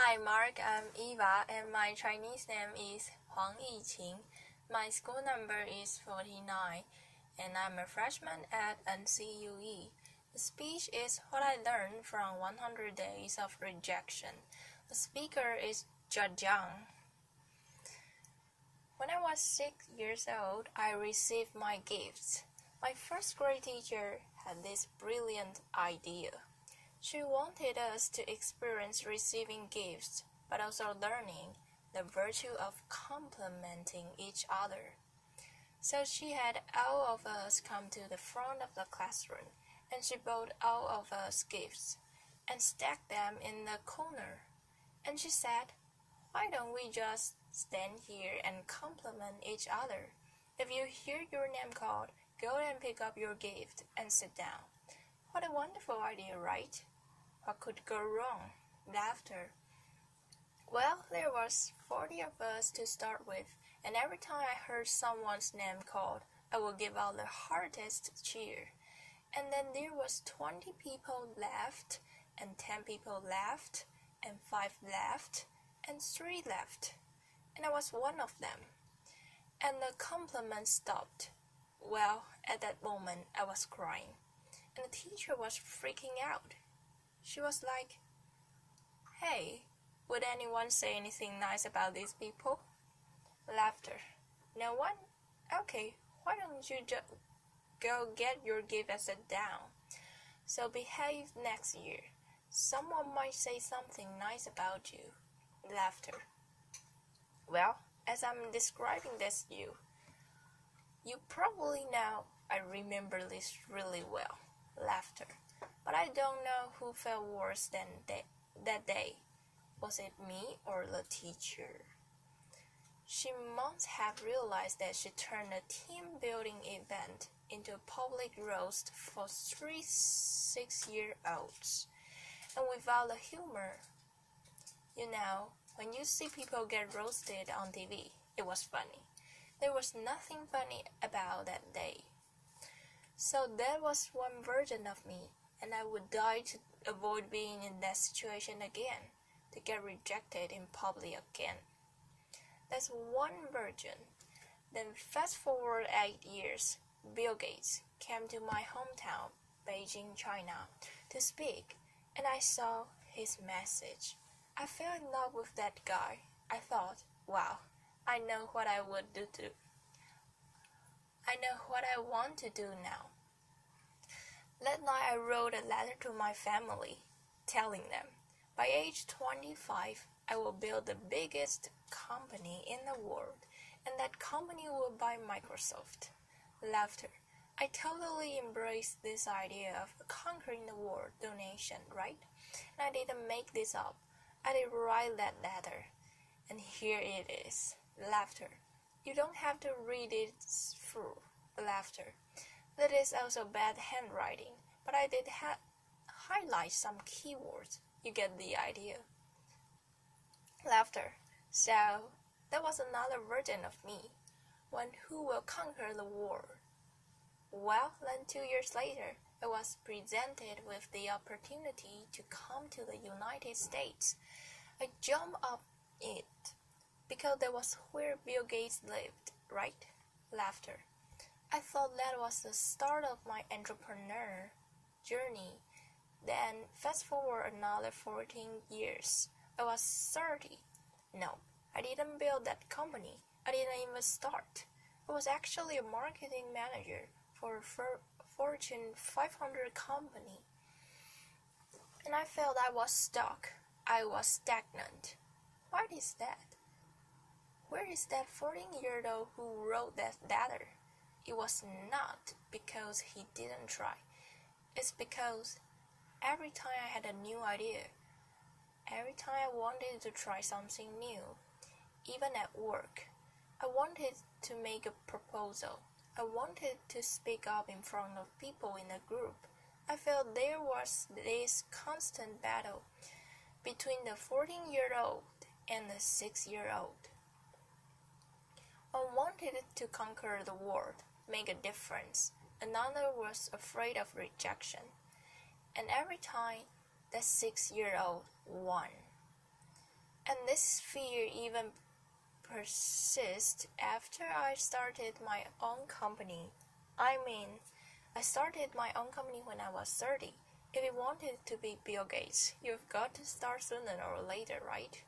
Hi Mark, I'm Eva and my Chinese name is Huang Yiqing. My school number is 49 and I'm a freshman at NCUE. The speech is what I learned from 100 Days of Rejection. The speaker is Jiang. When I was 6 years old, I received my gifts. My first grade teacher had this brilliant idea. She wanted us to experience receiving gifts, but also learning the virtue of complimenting each other. So she had all of us come to the front of the classroom, and she bought all of us gifts and stacked them in the corner. And she said, "Why don't we just stand here and compliment each other? If you hear your name called, go and pick up your gift and sit down." What a wonderful idea, right? What could go wrong? Laughter. Well, there was 40 of us to start with, and every time I heard someone's name called, I would give out the hardest cheer. And then there was 20 people laughed, and 10 people laughed, and 5 laughed, and 3 laughed. And I was one of them. And the compliment stopped. Well, at that moment, I was crying, and the teacher was freaking out. She was like, "Hey, would anyone say anything nice about these people?" Laughter. No one? Okay, why don't you just go get your gift and sit down? So behave next year. Someone might say something nice about you. Laughter. Well, as I'm describing this to you, you probably know I remember this really well. Laughter. But I don't know who felt worse that day. Was it me or the teacher? She must have realized that she turned a team-building event into a public roast for 3 6-year-olds. And without the humor. You know, when you see people get roasted on TV, it was funny. There was nothing funny about that day. So that was one version of me, and I would die to avoid being in that situation again, to get rejected in public again. That's one version. Then fast forward 8 years, Bill Gates came to my hometown, Beijing, China, to speak, and I saw his message. I fell in love with that guy. I thought, wow, I know what I would do too. I know what I want to do now. That night I wrote a letter to my family, telling them, by age 25, I will build the biggest company in the world, and that company will buy Microsoft. Laughter. I totally embraced this idea of conquering the world donation, right? And I didn't make this up. I did write that letter, and here it is. Laughter. You don't have to read it through. Laughter. That is also bad handwriting, but I did highlight some keywords. You get the idea. Laughter. So, that was another version of me. One who will conquer the world. Well, then 2 years later, I was presented with the opportunity to come to the United States. I jumped up it, because that was where Bill Gates lived, right? Laughter. I thought that was the start of my entrepreneur journey. Then, fast forward another 14 years. I was 30. No, I didn't build that company. I didn't even start. I was actually a marketing manager for a Fortune 500 company. And I felt I was stuck. I was stagnant. What is that? Where is that 14-year-old who wrote that letter? It was not because he didn't try. It's because every time I had a new idea, every time I wanted to try something new, even at work, I wanted to make a proposal. I wanted to speak up in front of people in a group. I felt there was this constant battle between the 14-year-old and the 6-year-old. One wanted to conquer the world, make a difference. Another was afraid of rejection. And every time, that 6-year-old won. And this fear even persists after I started my own company. I started my own company when I was 30. If you wanted to be Bill Gates, you've got to start sooner or later, right?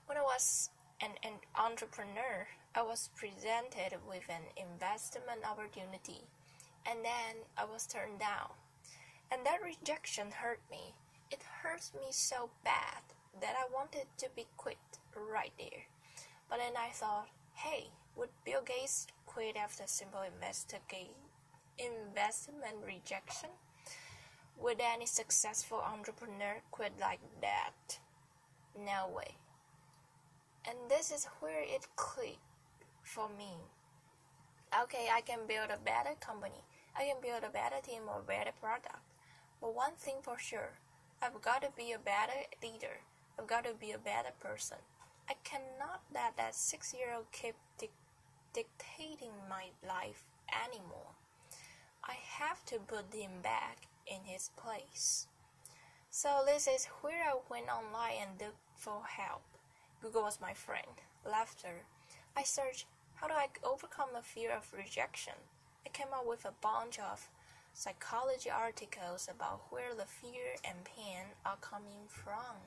When I was an entrepreneur, I was presented with an investment opportunity, and then I was turned down. And that rejection hurt me. It hurt me so bad that I wanted to be quit right there. But then I thought, hey, would Bill Gates quit after simple investment rejection? Would any successful entrepreneur quit like that? No way. And this is where it clicked for me. Okay, I can build a better company. I can build a better team or better product. But one thing for sure, I've got to be a better leader. I've got to be a better person. I cannot let that 6-year-old keep dictating my life anymore. I have to put him back in his place. So this is where I went online and looked for help. Google was my friend. Laughter. I searched, how do I overcome the fear of rejection? I came up with a bunch of psychology articles about where the fear and pain are coming from.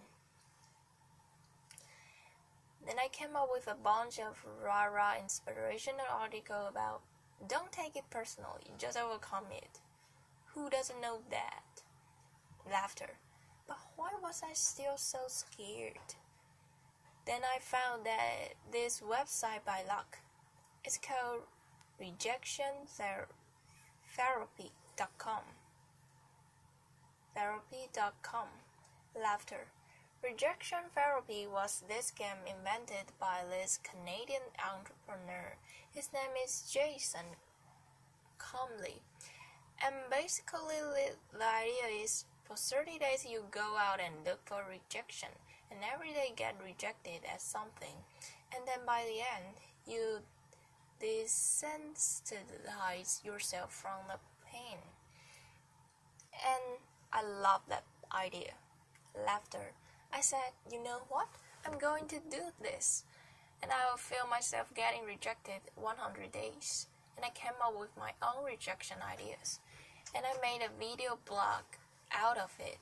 Then I came up with a bunch of rah-rah inspirational articles about don't take it personally, just overcome it. Who doesn't know that? Laughter. But why was I still so scared? Then I found that this website by luck. It's called rejectiontherapy.com. Therapy.com. Laughter. Rejection therapy was this game invented by this Canadian entrepreneur. His name is Jason Comley. And basically the idea is for 30 days you go out and look for rejection, and every day get rejected at something, and then by the end you desensitize yourself from the pain. And I love that idea. Laughter. I said, you know what? I'm going to do this. And I will feel myself getting rejected 100 days. And I came up with my own rejection ideas. And I made a video blog out of it.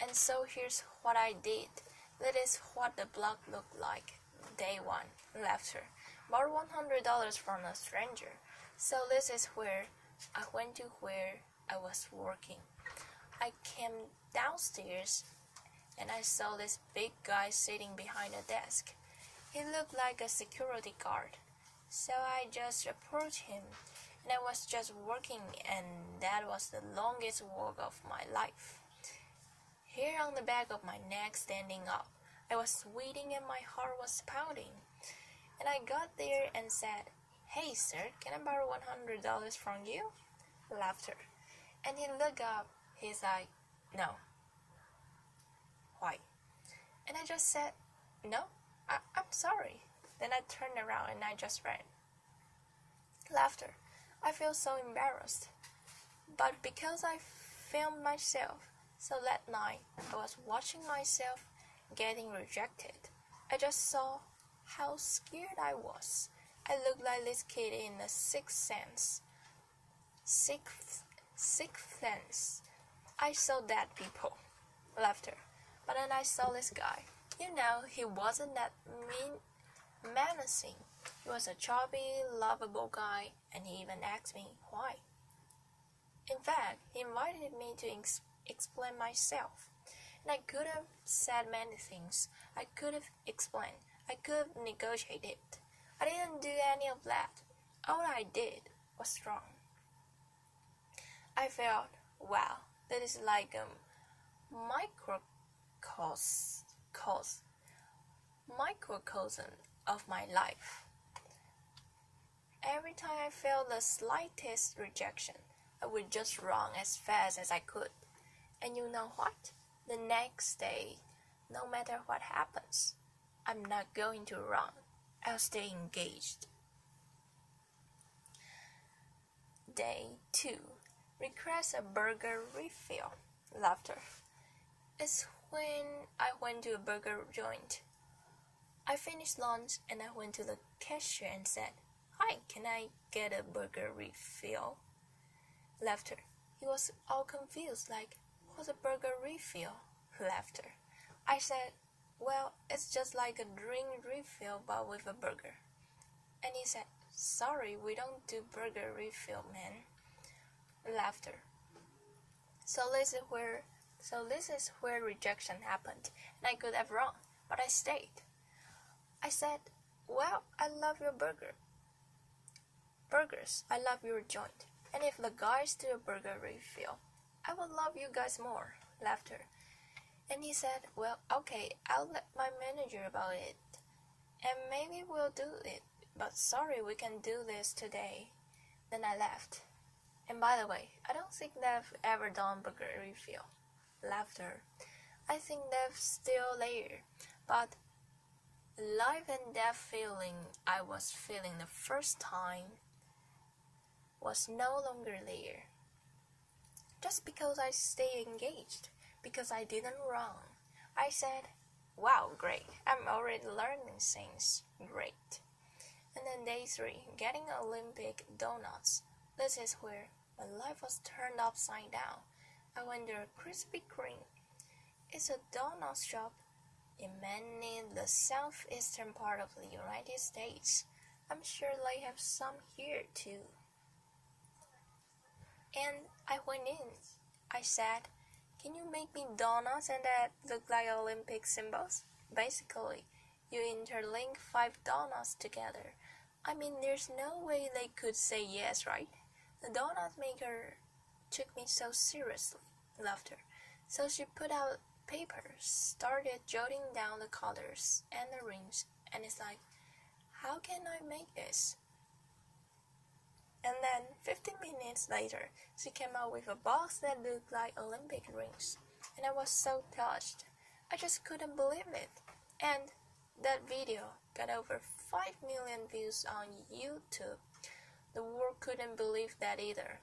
And so here's what I did. That is what the blog looked like. Day 1. Laughter. Borrowed $100 from a stranger. So this is where I went to where I was working. I came downstairs and I saw this big guy sitting behind a desk. He looked like a security guard. So I just approached him, and I was just working, and that was the longest walk of my life. Hair on the back of my neck standing up. I was sweating and my heart was pounding. And I got there and said, "Hey sir, can I borrow $100 from you?" Laughter. And he looked up. He's like, "No." Why? And I just said, "No, I'm sorry." Then I turned around and I just ran. Laughter. I feel so embarrassed. But because I filmed myself, so that night I was watching myself getting rejected. I just saw how scared I was. I looked like this kid in the sixth sense. Sixth sense. I saw dead people. Laughter. But then I saw this guy. You know, he wasn't that menacing. He was a chubby, lovable guy, and he even asked me why. In fact, he invited me to explain myself. And I could have said many things. I could have explained. I could have negotiated. I didn't do any of that. All I did was wrong. I felt, wow, that is like a microcosm of my life. Every time I felt the slightest rejection, I would just run as fast as I could. And you know what? The next day, no matter what happens, I'm not going to run. I'll stay engaged. Day 2. Request a burger refill. Laughter. It's when I went to a burger joint. I finished lunch and I went to the cashier and said, "Hi, can I get a burger refill?" Laughter. He was all confused, like, "What's a burger refill?" Laughter. I said, "Well, it's just like a drink refill but with a burger." And he said, "Sorry, we don't do burger refill, man." Laughter. So this is where rejection happened, and I could have run, but I stayed. I said, "Well, I love your burgers. I love your joint. And if the guys do a burger refill, I will love you guys more." Laughter. And he said, "Well, okay, I'll let my manager about it. And maybe we'll do it. But sorry, we can do this today." Then I laughed. And by the way, I don't think they've ever done burger refill. Laughter. I think they've still there, but life and death feeling I was feeling the first time was no longer there. Just because I stayed engaged, because I didn't run, I said, "Wow, great, I'm already learning things, great." And then day 3, getting Olympic donuts. This is where my life was turned upside down. I went to Krispy Kreme. It's a donut shop in the southeastern part of the United States. I'm sure they have some here too. And I went in. I said, "Can you make me donuts and that look like Olympic symbols?" Basically, you interlink 5 donuts together. I mean, there's no way they could say yes, right? The donut maker took me so seriously. Laughter. So she put out paper, started jotting down the colors and the rings, and it's like, "How can I make this?" And then 15 minutes later, she came out with a box that looked like Olympic rings, and I was so touched. I just couldn't believe it. And that video got over 5 million views on YouTube. The world couldn't believe that either.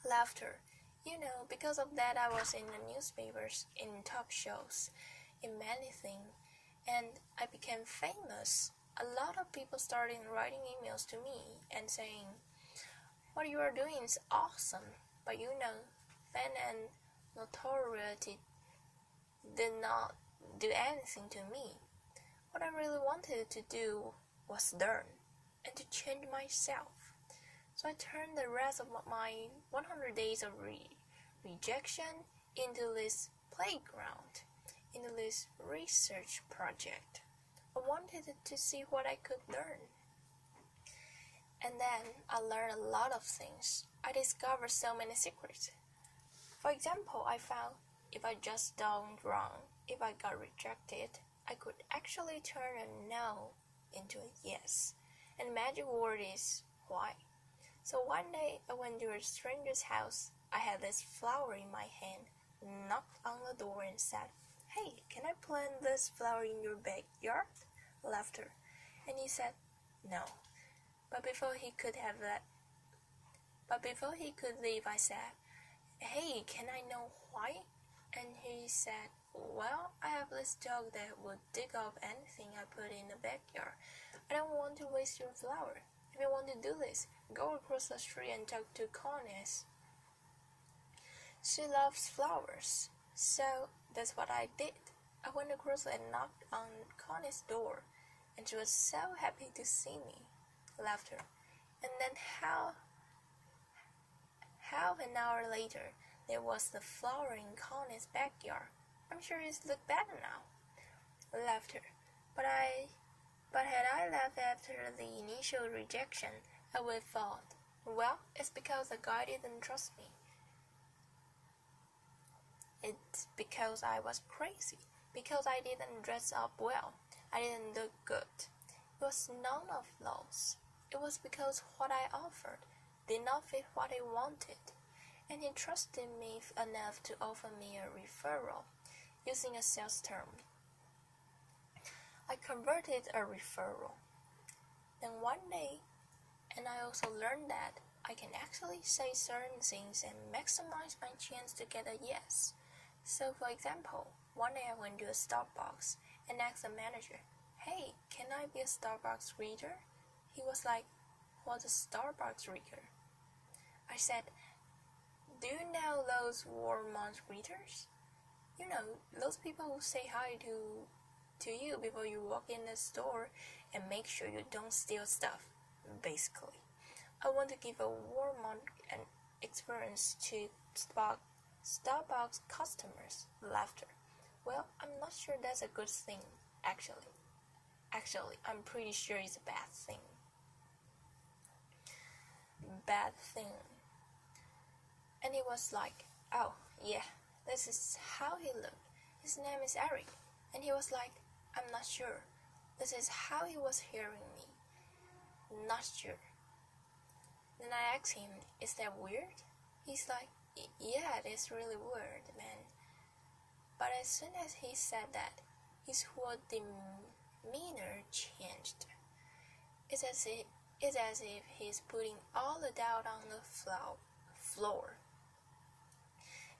Laughter. You know, because of that I was in the newspapers, in talk shows, in many things, and I became famous. A lot of people started writing emails to me and saying, "What you are doing is awesome," but you know, fame and notoriety did not do anything to me. What I really wanted to do was learn and to change myself. So I turned the rest of my 100 days of rejection into this playground, into this research project. I wanted to see what I could learn. And then I learned a lot of things. I discovered so many secrets. For example, I found if I just don't run, if I got rejected, I could actually turn a no into a yes. And the magic word is why. So one day I went to a stranger's house. I had this flower in my hand, knocked on the door and said, "Hey, can I plant this flower in your backyard?" Laughter. And he said, "No." But before he could leave, I said, "Hey, can I know why?" And he said, "Well, I have this dog that would dig up anything I put in the backyard. I don't want to waste your flower. If you want to do this, go across the street and talk to Connie. She loves flowers." So that's what I did. I went across and knocked on Connie's door, and she was so happy to see me. Laughter. And then half an hour later, there was the flower in Connie's backyard. I'm sure it's looked better now. Laughter. But had I left after the initial rejection, I would have thought, well, it's because the guy didn't trust me. It's because I was crazy, because I didn't dress up well, I didn't look good. It was none of those. It was because what I offered did not fit what he wanted, and he trusted me enough to offer me a referral, using a sales term. I converted a referral. Then one day, and I also learned that I can actually say certain things and maximize my chance to get a yes. So for example, one day I went to a Starbucks and asked the manager, "Hey, can I be a Starbucks reader?" He was like, "What's a Starbucks reader?" I said, "Do you know those Walmart readers? You know, those people who say hi to you before you walk in the store and make sure you don't steal stuff, basically. I want to give a Walmart experience to Starbucks customers." Laughter. "Well, I'm not sure that's a good thing, actually. Actually, I'm pretty sure it's a bad thing." Bad thing. And he was like, "Oh, yeah, this is how he looked. His name is Eric." And he was like, "I'm not sure. This is how he was hearing me. Not sure." Then I asked him, "Is that weird?" He's like, "Yeah, it is really weird, man." But as soon as he said that, his whole demeanor changed. It's as if he's putting all the doubt on the floor.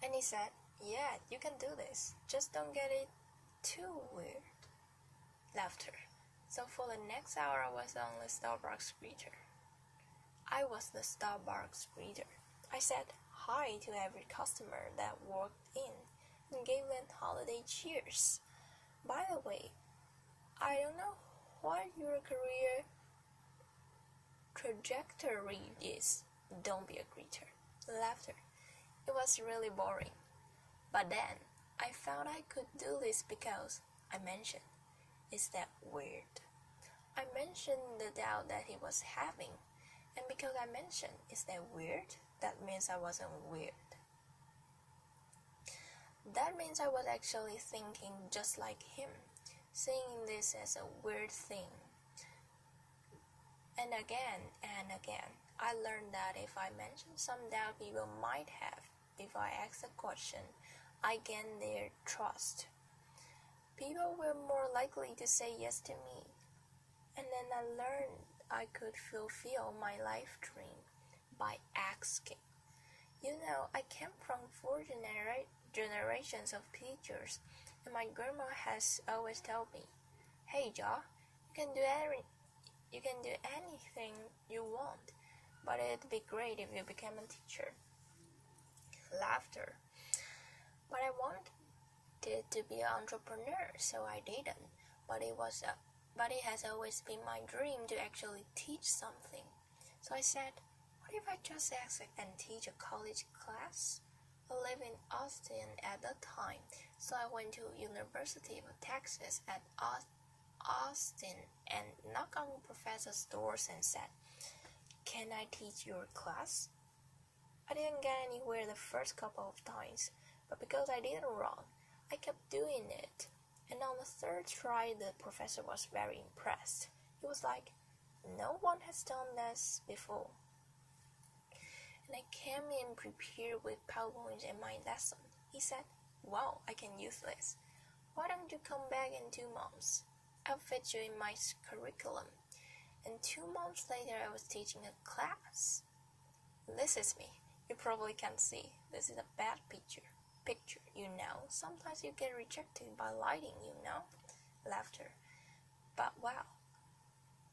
And he said, "Yeah, you can do this. Just don't get it too weird." Laughter. So for the next hour, I was on the Starbucks reader. I was the Starbucks reader. I said hi to every customer that walked in and gave them holiday cheers. By the way, I don't know what your career trajectory is. Don't be a greeter. Laughter. It was really boring. But then I found I could do this because I mentioned, "Is that weird?" I mentioned the doubt that he was having, and because I mentioned, "Is that weird?" that means I wasn't weird. That means I was actually thinking just like him, seeing this as a weird thing. And again, I learned that if I mention some doubt people might have, if I ask a question, I gain their trust. People were more likely to say yes to me. And then I learned I could fulfill my life dream by asking. You know, I came from 4 generations of teachers, and my grandma has always told me, "Hey, Jiang, you can do anything you want, but it'd be great if you became a teacher." Laughter. But I wanted to be an entrepreneur, so I didn't. But it has always been my dream to actually teach something. So I said, what if I just ask and teach a college class? I lived in Austin at the time, so I went to University of Texas at Austin and knocked on professors' doors and said, "Can I teach your class?" I didn't get anywhere the first couple of times, but because I did it wrong, I kept doing it. And on the third try, the professor was very impressed. He was like, "No one has done this before." And I came in prepared with PowerPoint and my lesson. He said, "Wow, I can use this. Why don't you come back in 2 months? I'll fit you in my curriculum." And 2 months later, I was teaching a class. This is me. You probably can't see. This is a bad picture. You know. Sometimes you get rejected by lighting, you know. Laughter. But wow,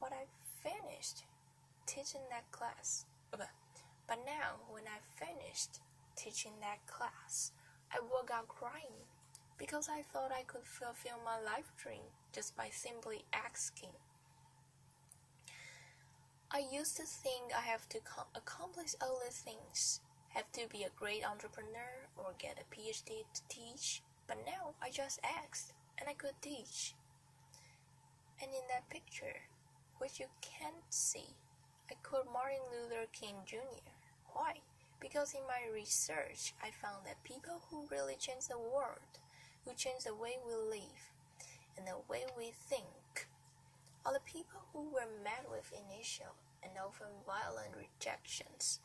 what I finished teaching that class. But now, when I finished teaching that class, I walked out crying because I thought I could fulfill my life dream just by simply asking. I used to think I have to accomplish all the things, have to be a great entrepreneur or get a PhD to teach, but now I just asked and I could teach. And in that picture, which you can't see, I quote Martin Luther King Jr. Why? Because in my research, I found that people who really change the world, who change the way we live and the way we think, are the people who were met with initial and often violent rejections.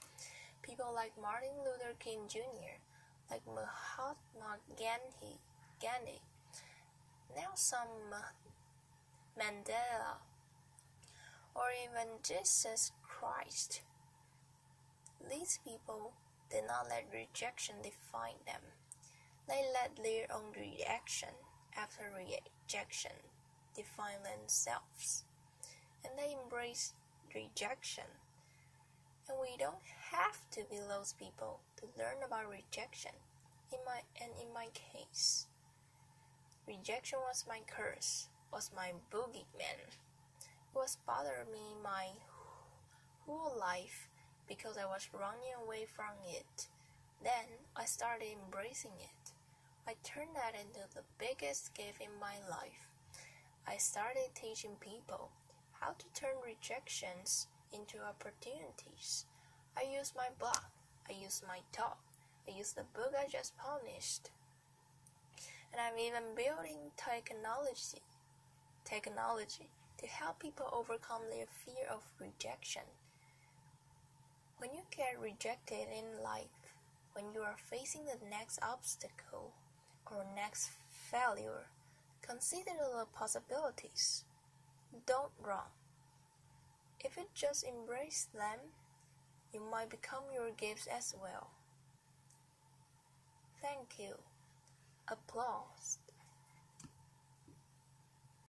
People like Martin Luther King Jr., like Mahatma Gandhi, Nelson Mandela, or even Jesus Christ. These people did not let rejection define them. They let their own reaction after rejection define themselves, and they embrace rejection. And we don't have to be those people to learn about rejection. In my case, rejection was my curse, was my boogeyman. It was bothering me my whole life because I was running away from it. Then I started embracing it. I turned that into the biggest gift in my life. I started teaching people how to turn rejections into opportunities. I used my blog, I used my talk, I used the book I just published. And I'm even building technology to help people overcome their fear of rejection. When you get rejected in life, when you are facing the next obstacle or next failure, consider the possibilities. Don't run. If you just embrace them, you might become your gifts as well. Thank you. Applause.